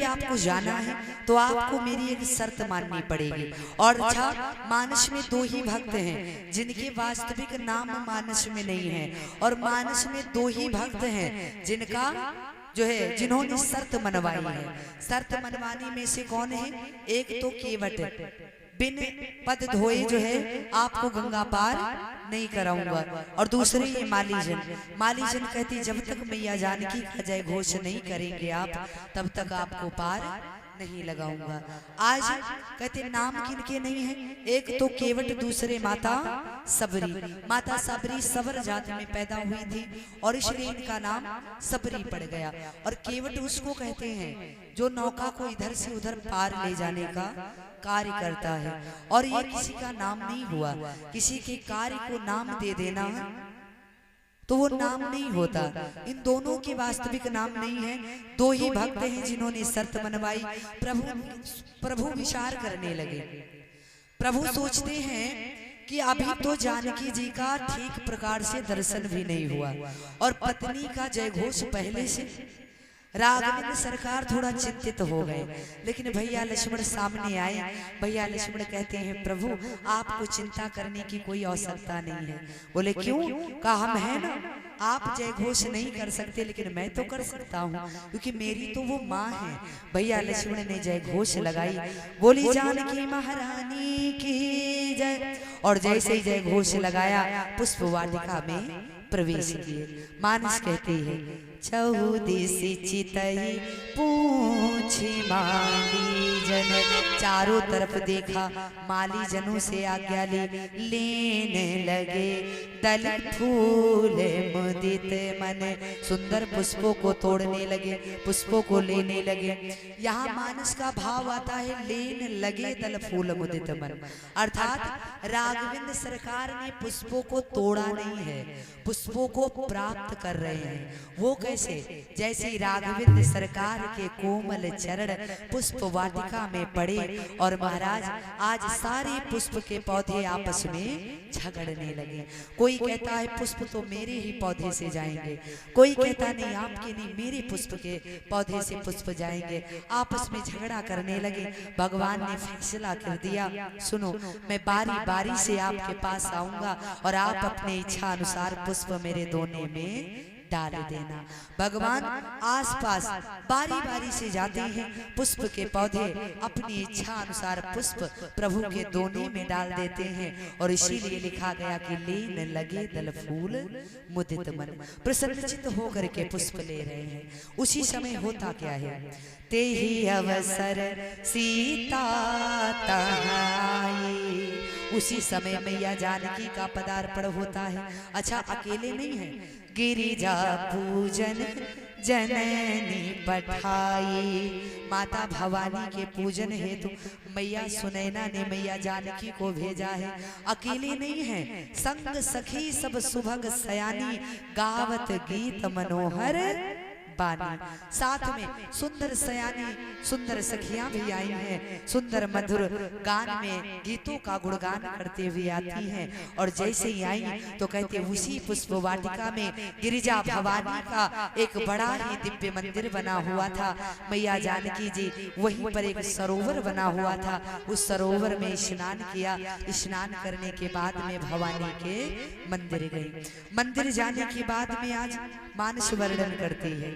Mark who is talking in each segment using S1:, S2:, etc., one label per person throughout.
S1: आपको जाना है तो आपको मेरी एक शर्त माननी पड़ेगी। और अच्छा, मानस में दो ही भक्त हैं जिनके वास्तविक नाम मानस में नहीं है, और मानस में दो ही भक्त हैं जिनका जो है जिन्होंने शर्त मनवाई है। शर्त मनवाने में से कौन है? एक तो केवट, बिन पद धोए जो है आपको गंगा पार नहीं कराऊंगा, और दूसरे ये मालीजन। मालीजन कहती जब तक मैया जानकी का जय घोष नहीं करेंगे आप, तब तक आपको पार नहीं लगाऊंगा। आज कहते नाम किनके नहीं है? एक तो केवट, दूसरे माता सबरी। माता सबरी सबर जात में पैदा हुई थी और इसलिए इनका नाम सबरी पड़ गया। और केवट उसको कहते हैं जो नौका को इधर से उधर पार ले जाने का कार्य करता है। और ये किसी का नाम नहीं हुआ, किसी के कार्य को नाम दे देना तो वो नाम नहीं होता। इन दोनों के वास्तविक नाम नहीं है। दो ही भक्त हैं जिन्होंने शर्त मनवाई। प्रभु विचार करने लगे। प्रभु सोचते हैं कि अभी तो जानकी जी का ठीक प्रकार से दर्शन भी नहीं हुआ और पत्नी का जय घोष पहले से। राघवेंद्र सरकार थोड़ा चिंतित हो गए, लेकिन भैया लक्ष्मण सामने आए। भैया लक्ष्मण कहते हैं प्रभु आपको चिंता करने की कोई आवश्यकता नहीं है। बोले क्यों? कहा हम हैं ना, आप जय घोष नहीं कर सकते लेकिन मैं तो कर सकता हूँ, क्योंकि मेरी तो वो माँ है। भैया लक्ष्मण ने जय घोष लगाई, बोली जानकी महारानी की जय। और जैसे ही जय घोष लगाया पुष्प वाटिका में प्रवेश किए। मानस कहती है चौदिसी चितई पूछी माली जन। चारों तरफ देखा, माली जनों से आज्ञा लेने लगे। दलित फूल मुदित मन, सुंदर पुष्पों को तोड़ने लगे, पुष्पों को लेने लगे। यहाँ मानस का भाव आता है लेने लगे दल फूल मुदित मन, अर्थात राघवेंद्र सरकार ने पुष्पों को तोड़ा नहीं है, पुष्पों को प्राप्त कर रहे हैं। वो कैसे? जैसे राघवेंद्र सरकार के कोमल चरण पुष्प वाटिका में पड़े और महाराज आज सारे पुष्प के पौधे आपस में झगड़ने लगे। कोई कहता है पुष्प तो मेरे ही पौधे से जाएंगे, कोई कहता नहीं आपके नहीं मेरे पुष्प के पौधे से पुष्प जाएंगे। आपस में झगड़ा करने लगे। भगवान ने फैसला कर दिया, सुनो मैं बारी बारी से आपके पास आऊंगा और आप अपने इच्छा अनुसार पुष्प मेरे दोने में डाल देना। भगवान आसपास बारी बारी से जाते हैं, पुष्प के पौधे अपनी इच्छा अनुसार पुष्प प्रभु के दोने में डाल देते हैं। और इसीलिए लिखा गया कि लेने लगे दल फूल मुदित मन, प्रसन्नचित्त होकर के पुष्प ले रहे हैं। उसी समय होता क्या है, ते ही अवसर सीता तहाई। उसी समय मैया जानकी का पदार्पण होता है। अच्छा अकेले नहीं है, गिरिजा पूजन जननी पठाई। माता भवानी के पूजन हेतु मैया सुनैना ने मैया जानकी को भेजा है। अकेले नहीं है, संग सखी सब सुभग सयानी, गावत गीत मनोहर बानी। साथ में सुंदर सयानी सुंदर सखियां भी आई हैं, सुंदर मधुर गान में गीतों का गुणगान करते हुए आती हैं। और जैसे ही आई तो कहते उसी पुष्प वाटिका में गिरिजा भवानी का एक बड़ा ही दिव्य मंदिर बना हुआ था। मैया जानकी जी वहीं पर एक सरोवर बना हुआ था, उस सरोवर में स्नान किया। स्नान करने के बाद में भवानी के मंदिर गई। मंदिर जाने के बाद में आज मानस वर्णन करती है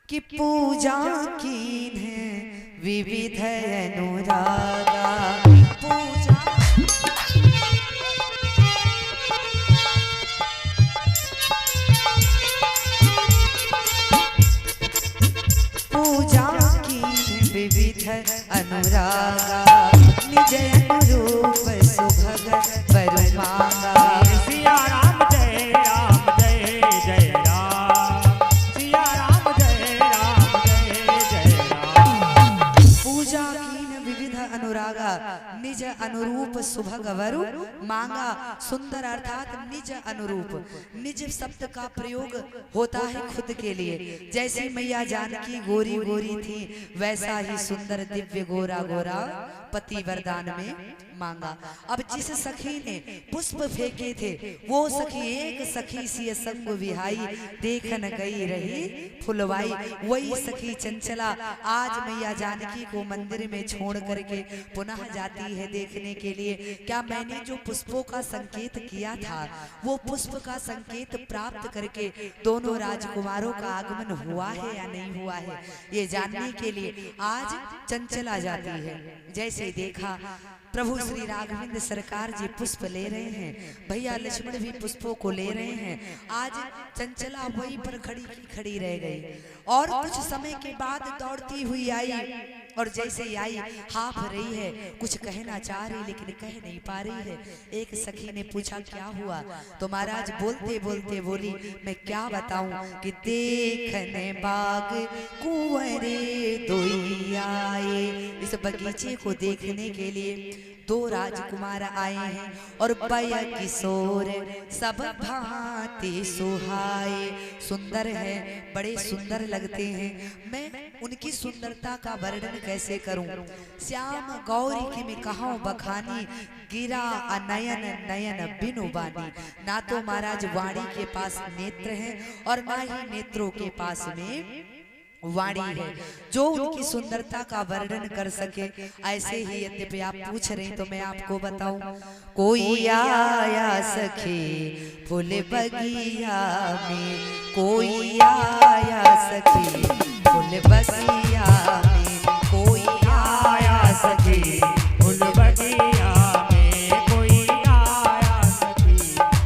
S1: कि पूजा कीन है विविध अनुरागा। पूजा पूजा कीन विविध अनुरागा, निज अनुरूप सुभग वर मांगा।
S2: सिया राम जय राम जय जय राम, सिया राम जय राम जय जय राम।
S1: पूजा कीन विविध अनुरागा, निज अनुरूप सुभग वर मांगा। सुंदर अर्थात निज अनुरूप। निज शब्द का प्रयोग होता है खुद के लिए। जैसे मैया जानकी गोरी गोरी थी, वैसा ही सुंदर दिव्य गोरा गोरा पति वरदान में मांगा। अब जिस सखी ने पुष्प फेंके थे वो सखी एक सखी सी संग विहाई, देखन गई रही फुलवाई। वही सखी चंचला आज मैया जानकी को मंदिर में छोड़ करके पुनः जाती है देखने के लिए क्या मैंने जो पुष्पों का संकेत किया था वो पुष्प का संकेत प्राप्त करके दोनों राजकुमारों का आगमन हुआ है या नहीं हुआ है, ये जानने के लिए आज चंचला जाती है। जैसे देखा प्रभु श्री राघवेंद्र सरकार जी पुष्प ले रहे हैं, भैया लक्ष्मण भी पुष्पों को ले रहे हैं। आज चंचला वहीं पर खड़ी रह गई और कुछ समय के बाद दौड़ती हुई आई और जैसे ही आई हाफ रही है, कुछ कहना चाह रही लेकिन कह नहीं पा रही है। एक सखी ने पूछा क्या हुआ, तो महाराज बोलते बोलते बोली मैं क्या बताऊं कि देखने बाग कुंवरे दोई आए। इस बगीचे को देखने के लिए दो राजकुमार आए हैं और बया किशोर सब भांति सुहाए। सुंदर है, बड़े सुंदर लगते हैं। मैं उनकी सुंदरता का वर्णन कैसे करूं। श्याम गौरी की मैं कहूं बखानी, गिरा अनयन नयन बिनु बानी। ना तो महाराज वाणी के पास नेत्र हैं और ना ही नेत्रों के पास में वाणी है जो उनकी सुंदरता का वर्णन कर सके। ऐसे ही यद्यपि आप पूछ रहे तो मैं आपको बताऊं, कोई आया सखी फूल बगिया में, कोई आया सखी फूल बगिया में, कोई आया सखी
S2: फूल बगिया में, कोई आया सखी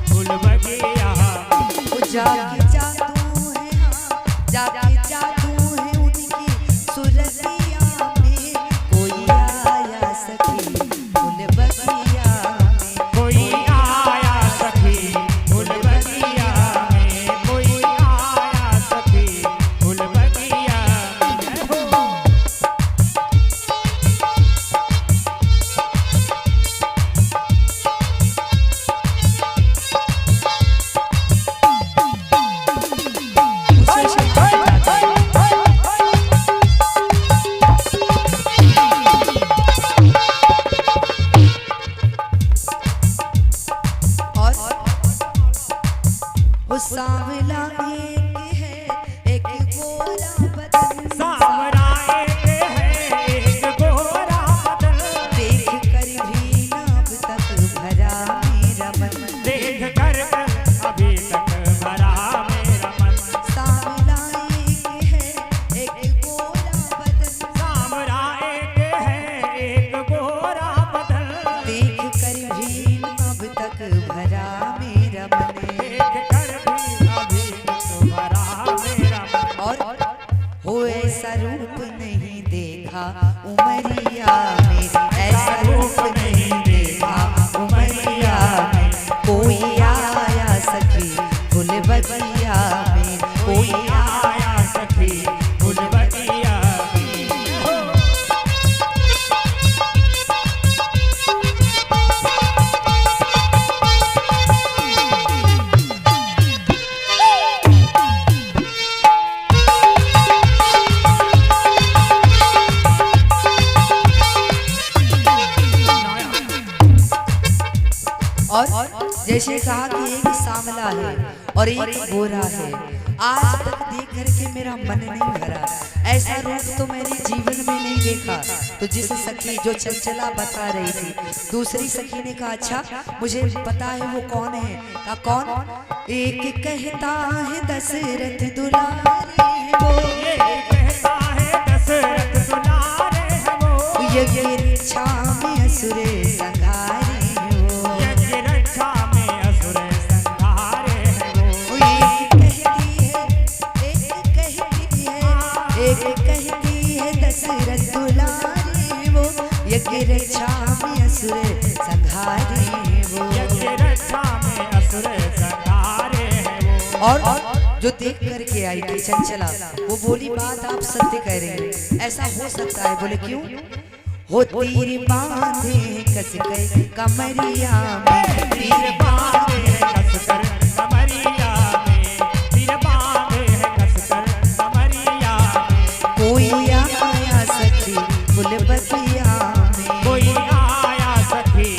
S2: फूल बगिया में।
S1: जाके जादू है, जाके जादू है उनकी सुरतिया में, कोई आया सखी फूल बगिया में,
S2: कोई आया सखी फूल बगिया में, कोई आया सखी फूल बगिया में।
S1: सांवला एक है एक गोरा बदन,
S2: सांवरा एक है एक गोरा बदन,
S1: देख कर भी अब तक भरा मेरा मन,
S2: देख कर अभी तक भरा मेरा मन।
S1: सांवला एक है एक गोरा बदन,
S2: सांवरा एक है एक गोरा बदन,
S1: देख कर भी अब तक भरा मेरा मन।
S2: देख कर भी अभी तक भरा मेरा मन।
S1: और हो ऐसा रूप नहीं देखा उमरिया में, ऐसा रूप नहीं देखा उमरिया में, कोई आया सखी फूल बगिया में, कोई
S2: आया सखी फूल बगिया में।
S1: और जैसे कहा कि एक सांवला है और एक गोरा है, आज तक देख करके मेरा मन नहीं भरा। ऐसा रूप तो मैंने जीवन में नहीं देखा। तो जिस सखी जो चंचला बता रही थी, दूसरी सखी ने कहा अच्छा मुझे पता है वो कौन है। कहा कौन? एक कहता है दशरथ दुलारे है वो,
S2: ये कहता है दशरथ दुलारे है वो,
S1: यज्ञ रक्षा में असुर संहारे है वो,
S2: यज्ञ रक्षा में असुर संहारे है वो।
S1: एक कहती है दशरथ दुलारे वो, यज्ञ रक्षा में असुर संहारे वो,
S2: यज्ञ रक्षा में असुर संहारे है वो।
S1: और जो देख करके आई थी चंचला, वो बोली बात आप सत्य कह रहे हैं, ऐसा हो सकता है। बोले क्यों? हो तीर बांधे कस के कमरिया में, तीर बांधे
S2: कसकर कमरिया में, तीर बांधे है कसकर कमरिया में,
S1: कोई आया सखी फूल बगिया में,
S2: कोई आया सखी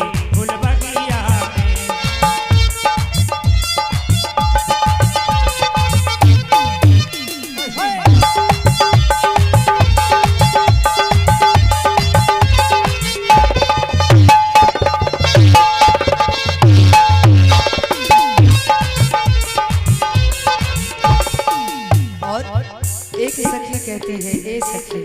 S1: कहती है ए सखी,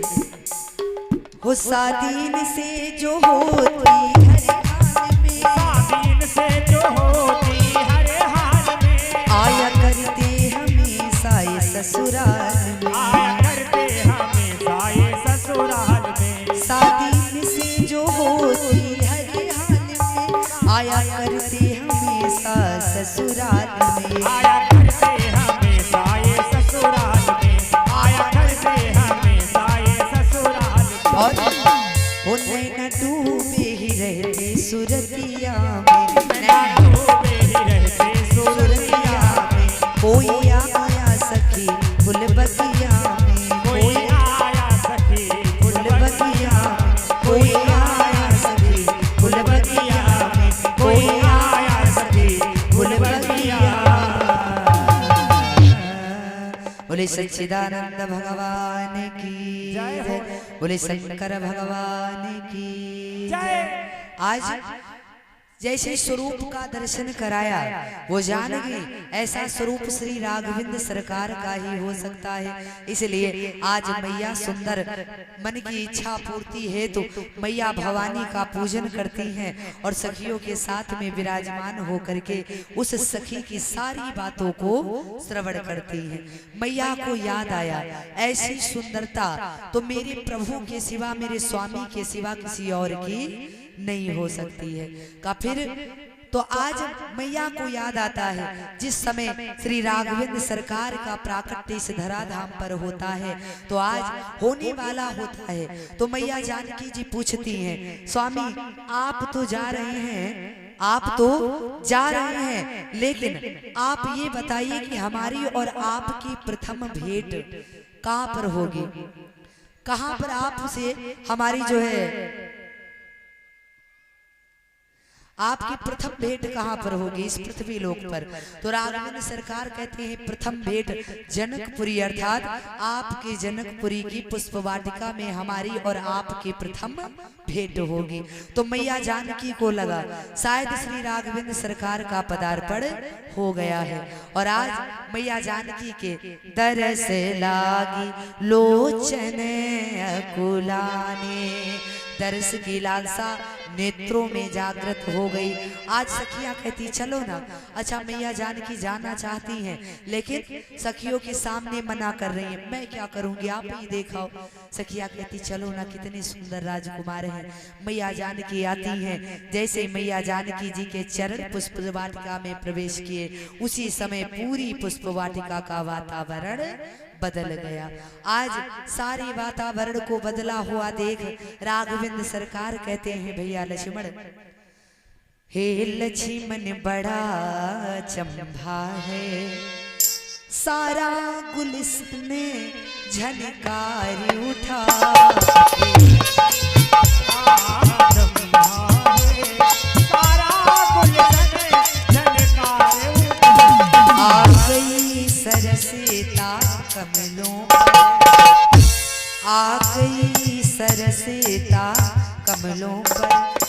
S1: हो सादीन से जो होती हर हाल में,
S2: सादीन से जो होती हर हाल में,
S1: आया करते हमेशा ये ससुराल में,
S2: आया करते हमेशा ये ससुराल में,
S1: सादीन से जो होती हर हाल में, आया करते हमेशा ससुराल में,
S2: आया करते हमेशा ये ससुराल में, आया करते हमेशा ये ससुराल में।
S1: और वो नैना डूबे ही रहते सुरतिया में, नैना
S2: डूबे ही रहते
S1: सुरतिया में, कोई आया सखी फुल बगिया में,
S2: कोई आया सखी
S1: फुल बगिया में, कोई आया सखी फुल बगिया में, कोई आया सखी फुल बगिया। बोले सच्चिदानंद भगवान की जय, बोले शंकर भगवान की
S2: जय।
S1: आज जैसे स्वरूप का दर्शन कराया वो जान गई ऐसा स्वरूप श्री राघवेंद्र सरकार का ही हो सकता है। इसलिए आज मैया सुंदर मन की इच्छा पूर्ति है तो मैया भवानी का पूजन करती हैं और सखियों के साथ में विराजमान होकर के उस सखी की सारी बातों को श्रवण करती हैं। मैया को याद आया ऐसी सुंदरता तो मेरे प्रभु के सिवा, मेरे स्वामी के सिवा किसी और की नहीं हो सकती है। का फिर तो आज मैया को याद आता है जिस समय श्री राघवेंद्र सरकार का प्राकट्य इस धराधाम पर होता है तो आज होने वाला होता है। तो मैया जानकी जी पूछती हैं, स्वामी आप तो जा रहे हैं, आप तो जा रहे हैं, लेकिन आप ये बताइए कि हमारी और आपकी प्रथम भेंट कहाँ पर होगी, कहाँ पर आपसे हमारी जो है आपकी प्रथम भेंट कहाँ पर होगी इस पृथ्वी लोक पर। तो राघवेंद्र सरकार कहते हैं प्रथम भेंट जनकपुरी अर्थात आपके जनकपुरी की पुष्प वाटिका में हमारी और आपकी प्रथम भेंट होगी। तो मैया जानकी को लगा शायद श्री राघवेंद्र सरकार का पदार्पण हो गया है और आज मैया जानकी के दरस लागी लोचन अकुलाने, दर्श की लालसा नेत्रों में जागृत हो गई। आज सखियां कहती चलो ना, अच्छा मैया जानकी जाना चाहती हैं लेकिन सखियों के सामने मना कर रही हैं, मैं क्या करूंगी आप ही देखाओ। सखियां कहती चलो ना, कितने सुंदर राजकुमार हैं। मैया जानकी आती हैं, जैसे मैया जानकी जी के चरण पुष्प वाटिका में प्रवेश किए उसी समय पूरी पुष्प वाटिका का वातावरण बदल गया। आज सारे वातावरण को बदला हुआ देख राघवेंद्र सरकार कहते हैं भैया लक्ष्मण, हे लक्ष्मण बड़ा चंभा है, सारा गुलशन झनकार उठा, आ गई सरसेता कमलों पर, आ गई सरसेता कमलों पर,